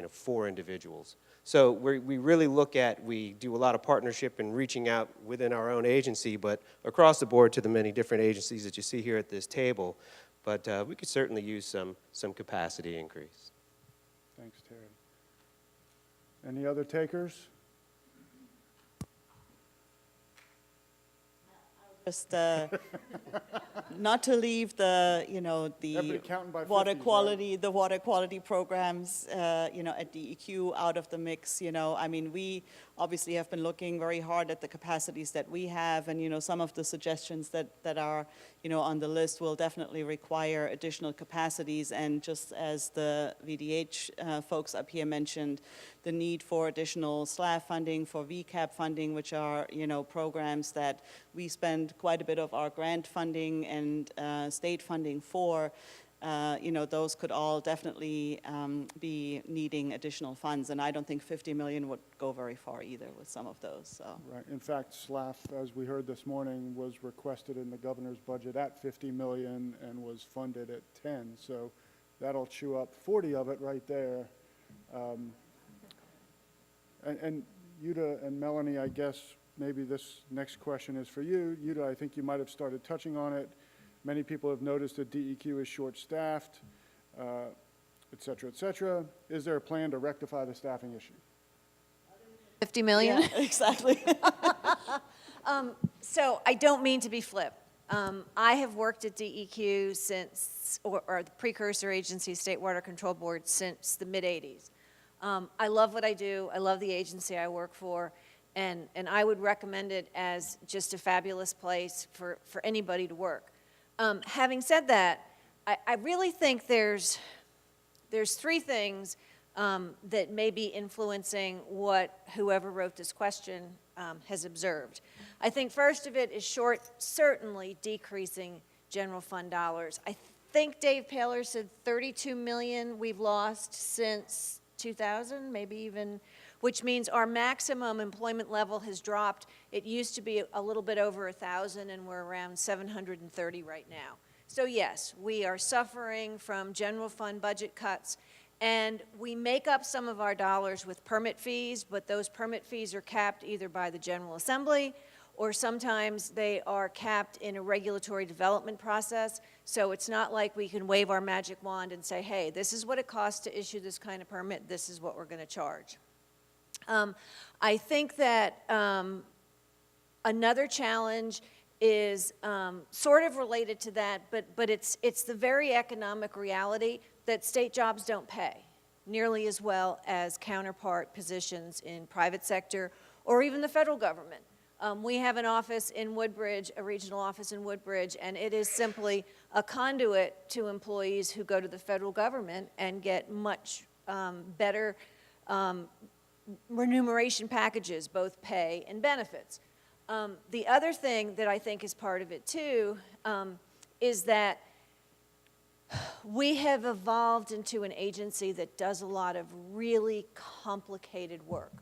4 individuals. So we really look at, we do a lot of partnership and reaching out within our own agency, but across the board to the many different agencies that you see here at this table. But we could certainly use some capacity increase. Thanks, Terry. Any other takers? Just not to leave the, Everybody the counting by water 50s, right? quality, the water quality programs, at DEQ out of the mix, I mean, we obviously have been looking very hard at the capacities that we have, and, some of the suggestions that are, on the list will definitely require additional capacities, and just as the VDH folks up here mentioned, the need for additional SLAF funding, for VCAP funding, which are, programs that we spend quite a bit of our grant funding and state funding for. Those could all definitely be needing additional funds, and I don't think 50 million would go very far either with some of those, so. Right. In fact, SLAF, as we heard this morning, was requested in the governor's budget at 50 million and was funded at 10. So that'll chew up 40 of it right there. And Jutta and Melanie, I guess maybe this next question is for you. Jutta, I think you might have started touching on it. Many people have noticed that DEQ is short-staffed, et cetera, et cetera. Is there a plan to rectify the staffing issue? 50 million? Yeah, exactly. So I don't mean to be flip. I have worked at DEQ since, or the precursor agency, State Water Control Board, since the mid-'80s. I love what I do. I love the agency I work for. And I would recommend it as just a fabulous place for anybody to work. Having said that, I really think there's three things that may be influencing what whoever wrote this question has observed. I think first of it is certainly decreasing general fund dollars. I think Dave Paler said 32 million we've lost since 2000, maybe even, which means our maximum employment level has dropped. It used to be a little bit over 1,000, and we're around 730 right now. So yes, we are suffering from general fund budget cuts, and we make up some of our dollars with permit fees, but those permit fees are capped either by the General Assembly, or sometimes they are capped in a regulatory development process. So it's not like we can wave our magic wand and say, hey, this is what it costs to issue this kind of permit, this is what we're going to charge. I think that another challenge is sort of related to that, but it's the very economic reality that state jobs don't pay nearly as well as counterpart positions in private sector or even the federal government. We have an office in Woodbridge, a regional office in Woodbridge, and it is simply a conduit to employees who go to the federal government and get much better remuneration packages, both pay and benefits. The other thing that I think is part of it too is that we have evolved into an agency that does a lot of really complicated work,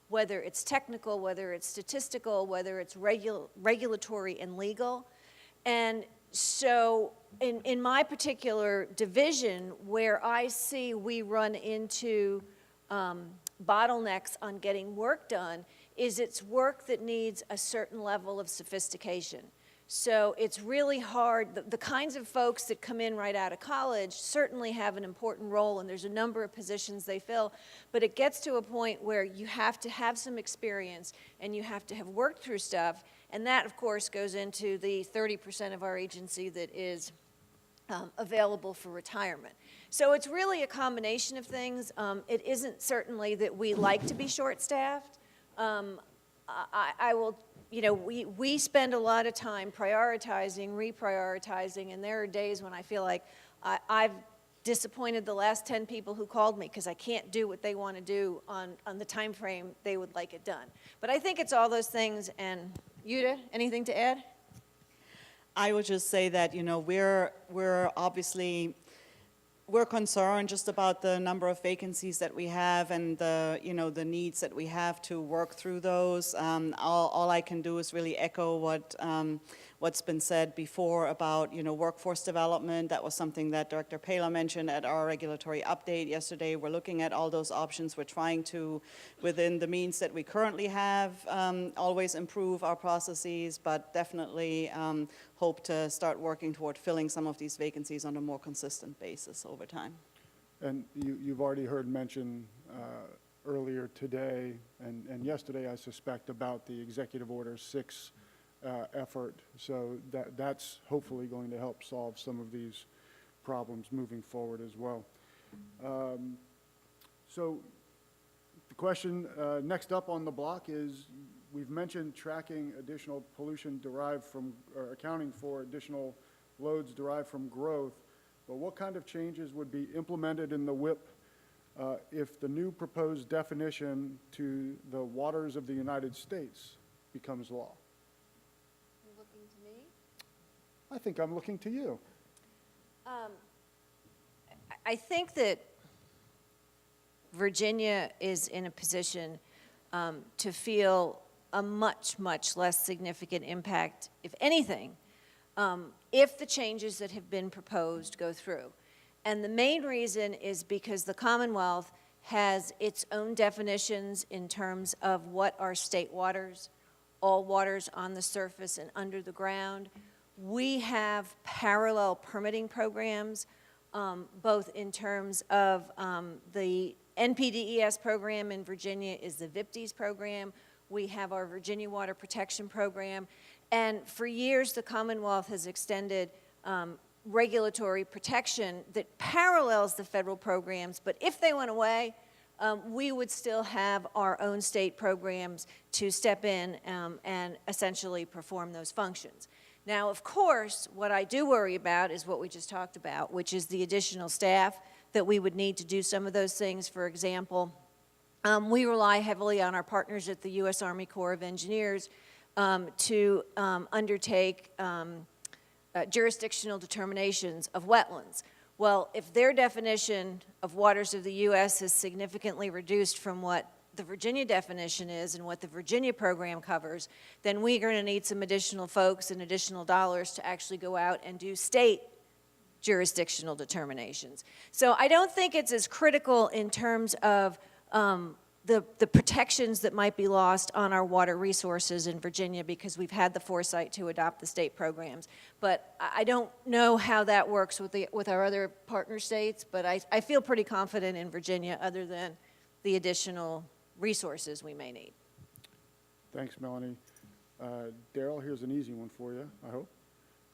whether it's technical, whether it's statistical, whether it's regulatory and legal. And so in my particular division, where I see we run into bottlenecks on getting work done, is it's work that needs a certain level of sophistication. So it's really hard. The kinds of folks that come in right out of college certainly have an important role, and there's a number of positions they fill, but it gets to a point where you have to have some experience and you have to have worked through stuff, and that, of course, goes into the 30% of our agency that is available for retirement. So it's really a combination of things. It isn't certainly that we like to be short-staffed. I will, we spend a lot of time prioritizing, reprioritizing, and there are days when I feel like I've disappointed the last 10 people who called me because I can't do what they want to do on the time frame they would like it done. But I think it's all those things. And Jutta, anything to add? I would just say that, we're obviously, we're concerned just about the number of vacancies that we have and the needs that we have to work through those. All I can do is really echo what's been said before about, workforce development. That was something that Director Paler mentioned at our regulatory update yesterday. We're looking at all those options. We're trying to, within the means that we currently have, always improve our processes, but definitely hope to start working toward filling some of these vacancies on a more consistent basis over time. And you've already heard mention earlier today and yesterday, I suspect, about the Executive Order 6 effort. So that's hopefully going to help solve some of these problems moving forward as well. So the question next up on the block is, we've mentioned tracking additional pollution derived from, or accounting for additional loads derived from growth, but what kind of changes would be implemented in the WIP if the new proposed definition to the waters of the United States becomes law? You're looking to me? I think I'm looking to you. I think that Virginia is in a position to feel a much, much less significant impact, if anything, if the changes that have been proposed go through. And the main reason is because the Commonwealth has its own definitions in terms of what are state waters, all waters on the surface and under the ground. We have parallel permitting programs, both in terms of the NPDES program in Virginia is the VMPs program. We have our Virginia Water Protection Program. And for years, the Commonwealth has extended regulatory protection that parallels the federal programs. But if they went away, we would still have our own state programs to step in and essentially perform those functions. Now, of course, what I do worry about is what we just talked about, which is the additional staff that we would need to do some of those things. For example, we rely heavily on our partners at the U.S. Army Corps of Engineers to undertake jurisdictional determinations of wetlands. Well, if their definition of waters of the U.S. is significantly reduced from what the Virginia definition is and what the Virginia program covers, then we're going to need some additional folks and additional dollars to actually go out and do state jurisdictional determinations. So I don't think it's as critical in terms of the protections that might be lost on our water resources in Virginia, because we've had the foresight to adopt the state programs. But I don't know how that works with our other partner states, but I feel pretty confident in Virginia, other than the additional resources we may need. Thanks, Melanie. Daryl, here's an easy one for you, I hope.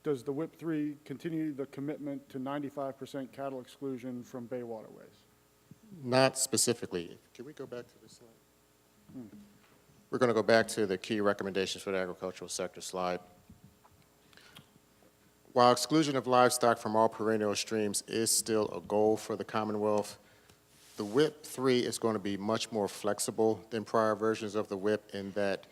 Does the WIP 3 continue the commitment to 95% cattle exclusion from bay waterways? Not specifically. Can we go back to this slide? We're going to go back to the key recommendations for the agricultural sector slide. While exclusion of livestock from all perennial streams is still a goal for the Commonwealth, the WIP 3 is going to be much more flexible than prior versions of the WIP, in that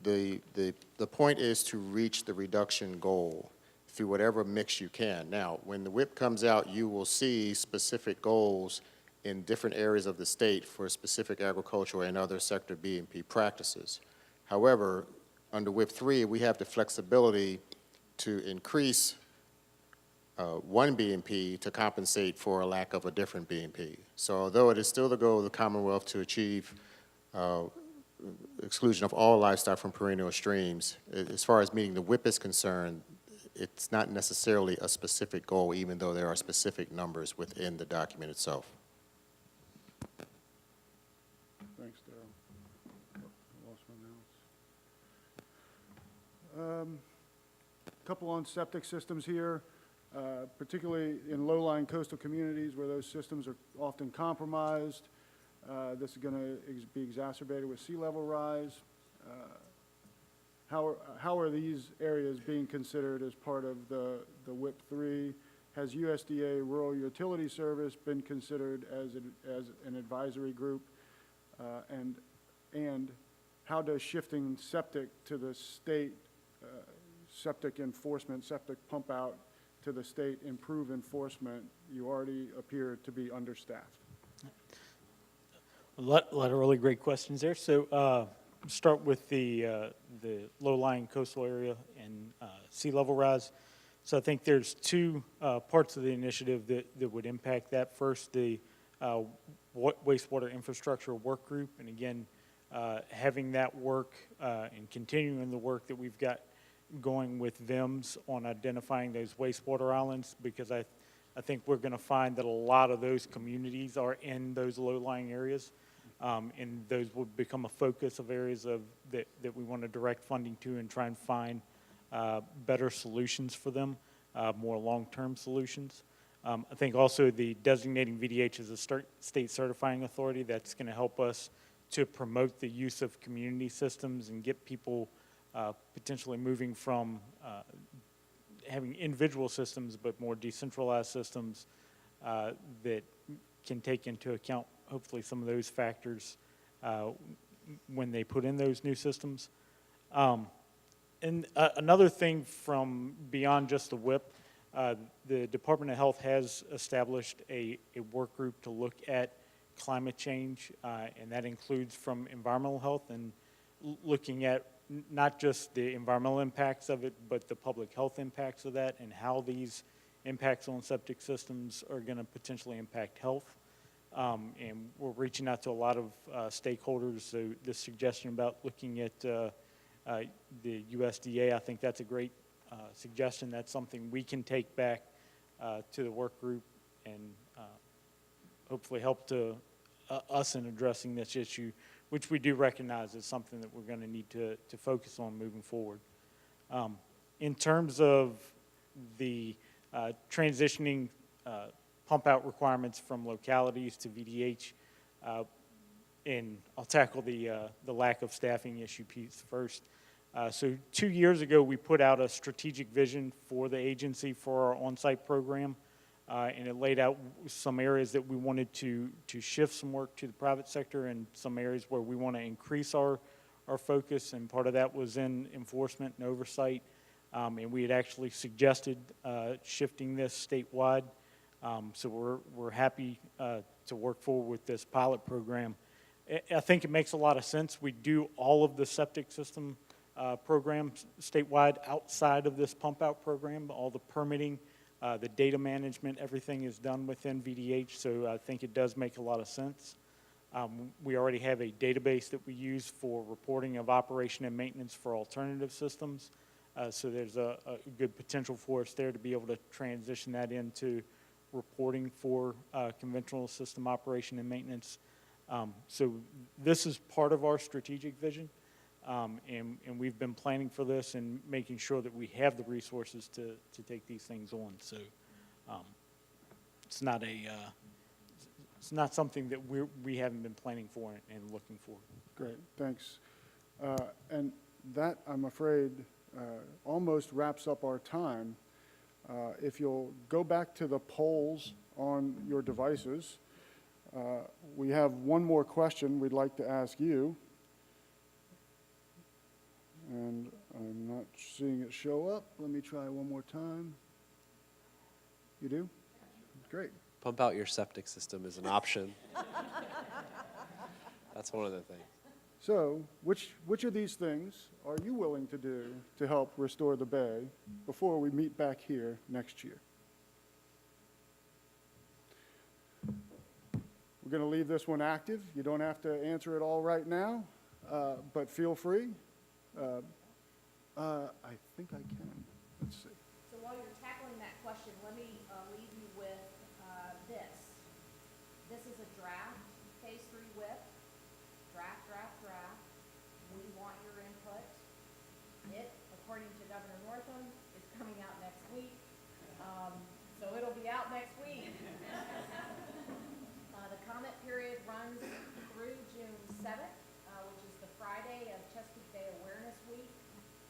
the point is to reach the reduction goal through whatever mix you can. Now, when the WIP comes out, you will see specific goals in different areas of the state for specific agricultural and other sector BMP practices. However, under WIP 3, we have the flexibility to increase one BMP to compensate for a lack of a different BMP. So although it is still the goal of the Commonwealth to achieve exclusion of all livestock from perennial streams, as far as meeting the WIP is concerned, it's not necessarily a specific goal, even though there are specific numbers within the document itself. Thanks, Daryl. I lost my notes. Couple on septic systems here, particularly in low-lying coastal communities where those systems are often compromised. This is going to be exacerbated with sea level rise. How are these areas being considered as part of the WIP 3? Has USDA Rural Utility Service been considered as an advisory group? And how does shifting septic to the state, septic enforcement, septic pump out to the state improve enforcement? You already appear to be understaffed. A lot of really great questions there. So start with the low-lying coastal area and sea level rise. So I think there's two parts of the initiative that would impact that. First, the wastewater infrastructure work group, and again, having that work and continuing the work that we've got going with VIMs on identifying those wastewater islands, because I think we're going to find that a lot of those communities are in those low-lying areas. And those will become a focus of areas that we want to direct funding to and try and find better solutions for them, more long-term solutions. I think also the designating VDH as a state certifying authority, that's going to help us to promote the use of community systems and get people potentially moving from having individual systems, but more decentralized systems that can take into account hopefully some of those factors when they put in those new systems. And another thing from beyond just the WIP, the Department of Health has established a work group to look at climate change, and that includes from environmental health and looking at not just the environmental impacts of it, but the public health impacts of that and how these impacts on septic systems are going to potentially impact health. And we're reaching out to a lot of stakeholders, so this suggestion about looking at the USDA, I think that's a great suggestion. That's something we can take back to the work group and hopefully help to us in addressing this issue, which we do recognize is something that we're going to need to focus on moving forward. In terms of the transitioning pump out requirements from localities to VDH, and I'll tackle the lack of staffing issue piece first. So 2 years ago, we put out a strategic vision for the agency for our on-site program, and it laid out some areas that we wanted to shift some work to the private sector and some areas where we want to increase our focus, and part of that was in enforcement and oversight, and we had actually suggested shifting this statewide, so we're happy to work forward with this pilot program. I think it makes a lot of sense. We do all of the septic system programs statewide outside of this pump out program. All the permitting, the data management, everything is done within VDH, so I think it does make a lot of sense. We already have a database that we use for reporting of operation and maintenance for alternative systems, so there's a good potential for us there to be able to transition that into reporting for conventional system operation and maintenance. So this is part of our strategic vision. And we've been planning for this and making sure that we have the resources to take these things on. So it's not something that we haven't been planning for and looking for. Great, thanks. And that, I'm afraid, almost wraps up our time. If you'll go back to the polls on your devices, we have one more question we'd like to ask you. And I'm not seeing it show up. Let me try one more time. You do? Great. Pump out your septic system is an option. That's one of the things. So, which of these things are you willing to do to help restore the bay before we meet back here next year? We're going to leave this one active. You don't have to answer it all right now, but feel free. I think I can. Let's see. So while you're tackling that question, let me leave you with this. This is a draft Phase 3 WIP. Draft. We want your input. It, according to Governor Northam, is coming out next week. So it'll be out next week. The comment period runs through June 7th, which is the Friday of Chesapeake Bay Awareness Week.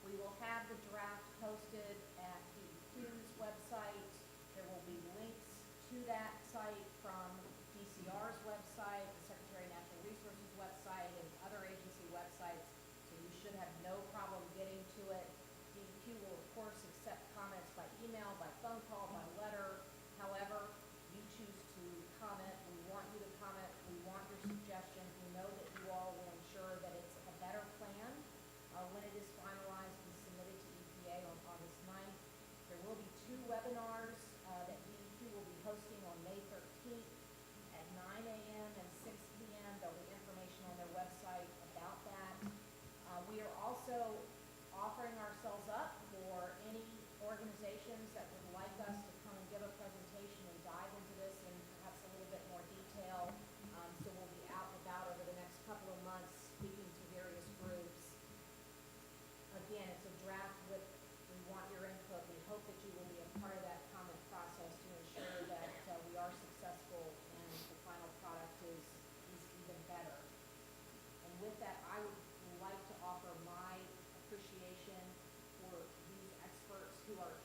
We will have the draft posted at DEQ's website. There will be links to that site from DCR's website, the Secretary of Natural Resources website, and other agency websites, so you should have no problem getting to it. DEQ will, of course, accept comments by email, by phone call, by letter. However, you choose to comment. We want you to comment. We want your suggestions. We know that you all will ensure that it's a better plan when it is finalized and submitted to EPA on August 9th. There will be 2 webinars that DEQ will be hosting on May 13th at 9 a.m. and 6 p.m. There'll be information on their website about that. We are also offering ourselves up for any organizations that would like us to come and give a presentation and dive into this in perhaps a little bit more detail. So we'll be out and about over the next 2 other